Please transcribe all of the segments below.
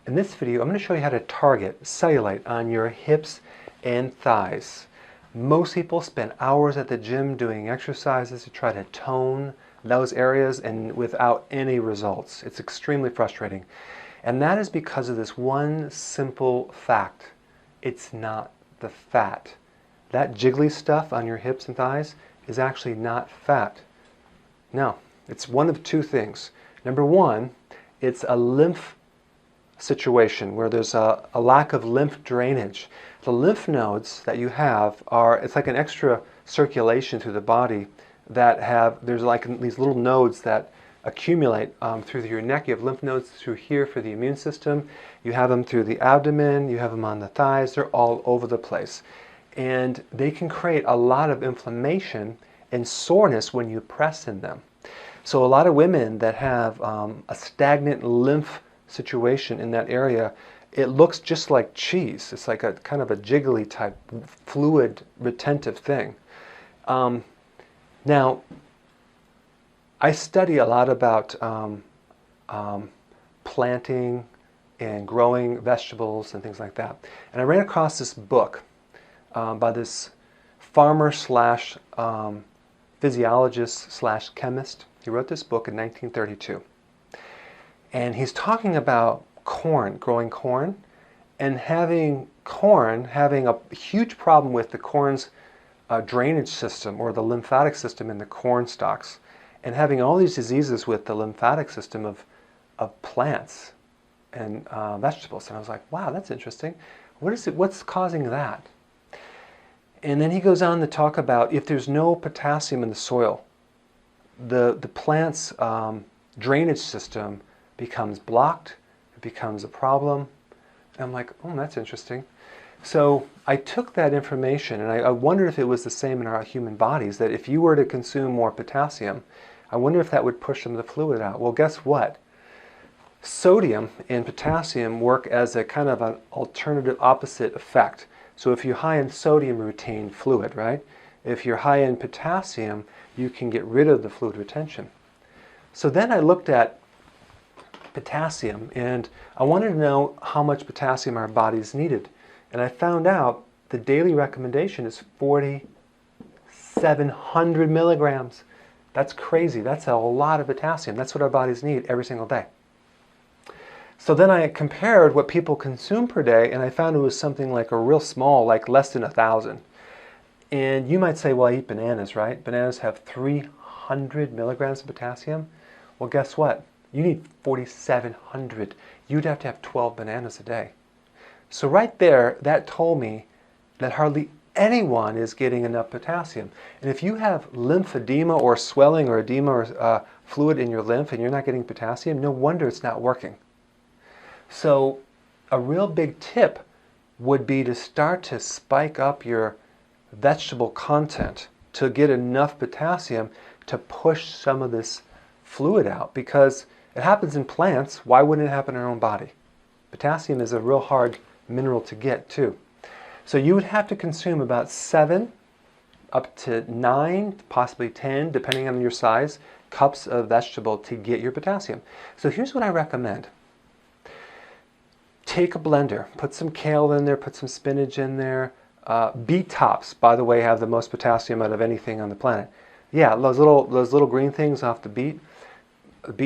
In this video, I'm going to show you how to target cellulite on your hips and thighs. Most people spend hours at the gym doing exercises to try to tone those areas and without any results. It's extremely frustrating. And that is because of this one simple fact. It's not the fat. That jiggly stuff on your hips and thighs is actually not fat. No, it's one of two things. Number one, it's a lymph situation where there's a lack of lymph drainage. The lymph nodes that you have it's like an extra circulation through the body that there's like these little nodes that accumulate through your neck. You have lymph nodes through here for the immune system. You have them through the abdomen. You have them on the thighs. They're all over the place. And they can create a lot of inflammation and soreness when you press in them. So a lot of women that have a stagnant lymph situation in that area, it looks just like cheese. It's like a kind of a jiggly type fluid retentive thing. Now, I study a lot about planting and growing vegetables and things like that. And I ran across this book by this farmer slash physiologist slash chemist. He wrote this book in 1932. And he's talking about growing corn, and having a huge problem with the corn's drainage system or the lymphatic system in the corn stalks, and having all these diseases with the lymphatic system of plants and vegetables. And I was like, wow, that's interesting. What's causing that? And then he goes on to talk about if there's no potassium in the soil, the plant's drainage system becomes blocked, it becomes a problem. And I'm like, oh, that's interesting. So I took that information and I wondered if it was the same in our human bodies, that if you were to consume more potassium, I wonder if that would push some of the fluid out. Well, guess what? Sodium and potassium work as a kind of an alternative opposite effect. So if you're high in sodium, you retain fluid, right? If you're high in potassium, you can get rid of the fluid retention. So then I looked at potassium, and I wanted to know how much potassium our bodies needed. And I found out the daily recommendation is 4,700 milligrams. That's crazy. That's a lot of potassium. That's what our bodies need every single day. So then I compared what people consume per day, and I found it was something like a real small, like less than 1,000. And you might say, well, I eat bananas, right? Bananas have 300 milligrams of potassium. Well, guess what? You need 4,700. You'd have to have 12 bananas a day. So right there, that told me that hardly anyone is getting enough potassium. And if you have lymphedema or swelling or edema or fluid in your lymph and you're not getting potassium, no wonder it's not working. So a real big tip would be to start to spike up your vegetable content to get enough potassium to push some of this fluid out, because it happens in plants. Why wouldn't it happen in our own body? Potassium is a real hard mineral to get too. So you would have to consume about 7 up to 9, possibly 10, depending on your size, cups of vegetable to get your potassium. So here's what I recommend. Take a blender, put some kale in there, put some spinach in there. Beet tops, by the way, have the most potassium out of anything on the planet. Yeah, those little green things off the beet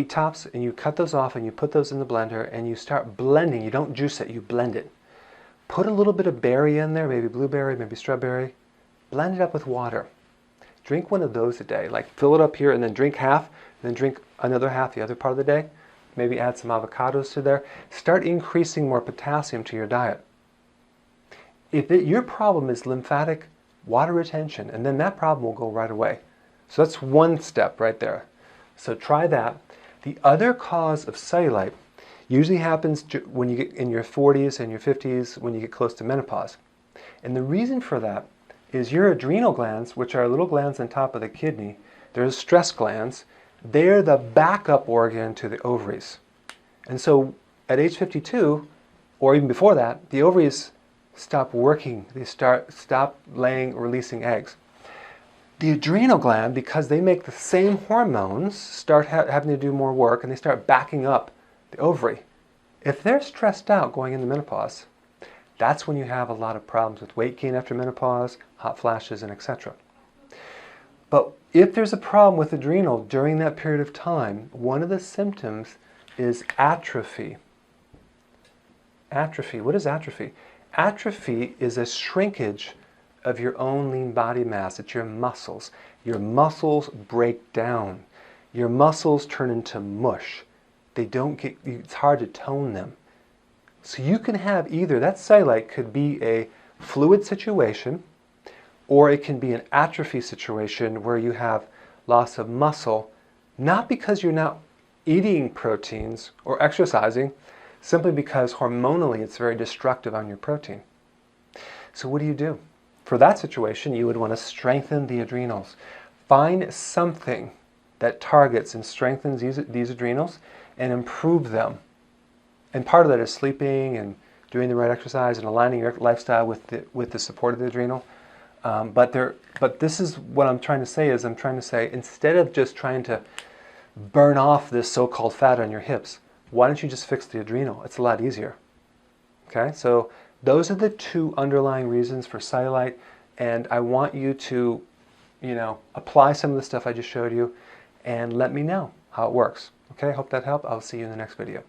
tops, and you cut those off and you put those in the blender and you start blending. You don't juice it, you blend it. Put a little bit of berry in there, maybe blueberry, maybe strawberry. Blend it up with water. Drink one of those a day. Like fill it up here and then drink half, and then drink another half the other part of the day. Maybe add some avocados to there. Start increasing more potassium to your diet. If your problem is lymphatic water retention, and then that problem will go right away. So that's one step right there. So try that. The other cause of cellulite usually happens when you get in your 40s and your 50s, when you get close to menopause. And the reason for that is your adrenal glands, which are little glands on top of the kidney, they're stress glands. They're the backup organ to the ovaries. And so at age 52, or even before that, the ovaries stop working. They stop releasing eggs. The adrenal gland, because they make the same hormones, start having to do more work, and they start backing up the ovary. If they're stressed out going into menopause, that's when you have a lot of problems with weight gain after menopause, hot flashes, and etc. But if there's a problem with adrenal during that period of time, one of the symptoms is atrophy. Atrophy. What is atrophy? Atrophy is a shrinkage of your own lean body mass. It's your muscles. Your muscles break down. Your muscles turn into mush. They don't get, it's hard to tone them. So you can have either, that cellulite could be a fluid situation, or it can be an atrophy situation where you have loss of muscle, not because you're not eating proteins or exercising, simply because hormonally it's very destructive on your protein. So what do you do? For that situation, you would want to strengthen the adrenals. Find something that targets and strengthens these adrenals and improve them. And part of that is sleeping and doing the right exercise and aligning your lifestyle with the support of the adrenal. But this is what I'm trying to say is I'm trying to say, instead of just trying to burn off this so-called fat on your hips, why don't you just fix the adrenal? It's a lot easier. Okay, so those are the two underlying reasons for cellulite, and I want you to, apply some of the stuff I just showed you and let me know how it works. Okay, hope that helped. I'll see you in the next video.